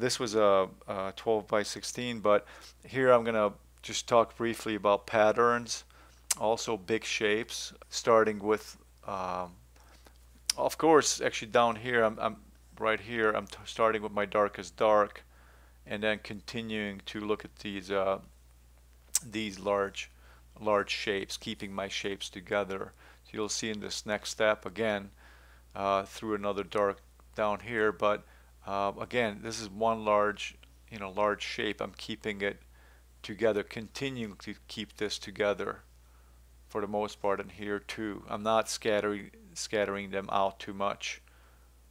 this was a 12 by 16, but here I'm gonna just talk briefly about patterns, also big shapes, starting with, of course, actually down here, I'm right here, I'm starting with my darkest dark, and then continuing to look at these large shapes, keeping my shapes together. So you'll see in this next step again, through another dark down here, but again, this is one large shape. I'm keeping it together, continuing to keep this together for the most part, and here too. I'm not scattering them out too much,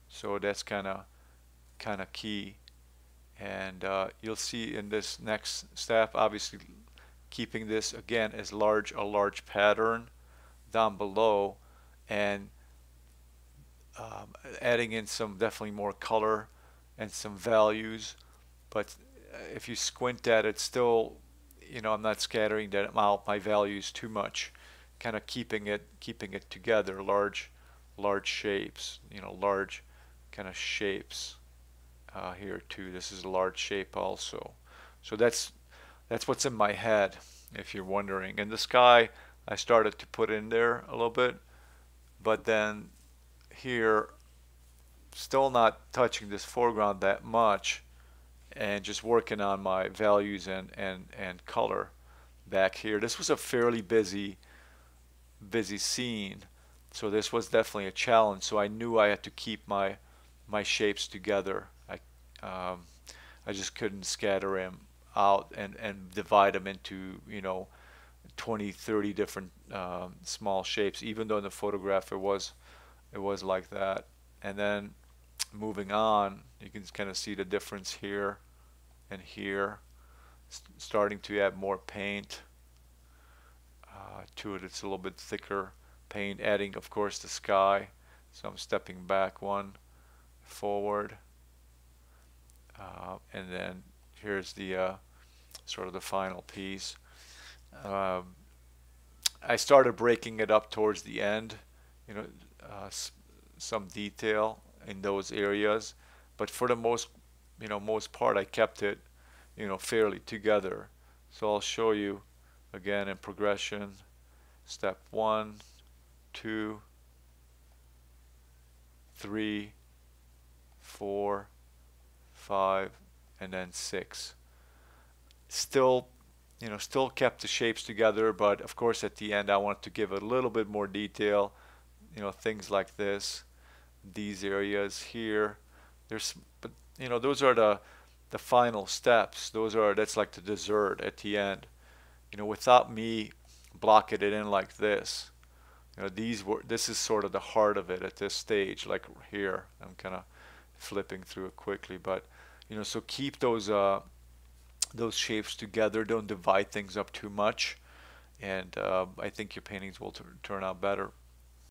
so that's kind of key. And you'll see in this next step, obviously keeping this again as a large pattern down below, and adding in some definitely more color and some values. But if you squint at it, still, I'm not scattering that out my values too much, kind of keeping it together. Large shapes, large kind of shapes here too. This is a large shape also. So that's what's in my head, if you're wondering. And the sky, I started to put in there a little bit, but then here, still not touching this foreground that much, and just working on my values and color back here. This was a fairly busy scene, so this was definitely a challenge. So I knew I had to keep my shapes together. I just couldn't scatter them out and divide them into 20, 30 different small shapes, even though in the photograph it was like that. And then moving on, you can kind of see the difference here and here, starting to add more paint to it. It's a little bit thicker paint, adding of course the sky. So I'm stepping back one, forward, and then here's the sort of the final piece. I started breaking it up towards the end, you know, some detail in those areas, but for the most part, I kept it, fairly together. So I'll show you again in progression. Step 1, 2, 3, 4, 5, and then 6. Still kept the shapes together, but of course at the end I wanted to give a little bit more detail, things like this, these areas here. But those are the final steps. That's like the dessert at the end. Without me blocking it in like this, this is sort of the heart of it at this stage. Like here, I'm kind of flipping through it quickly, but so keep those shapes together. Don't divide things up too much, and I think your paintings will turn out better.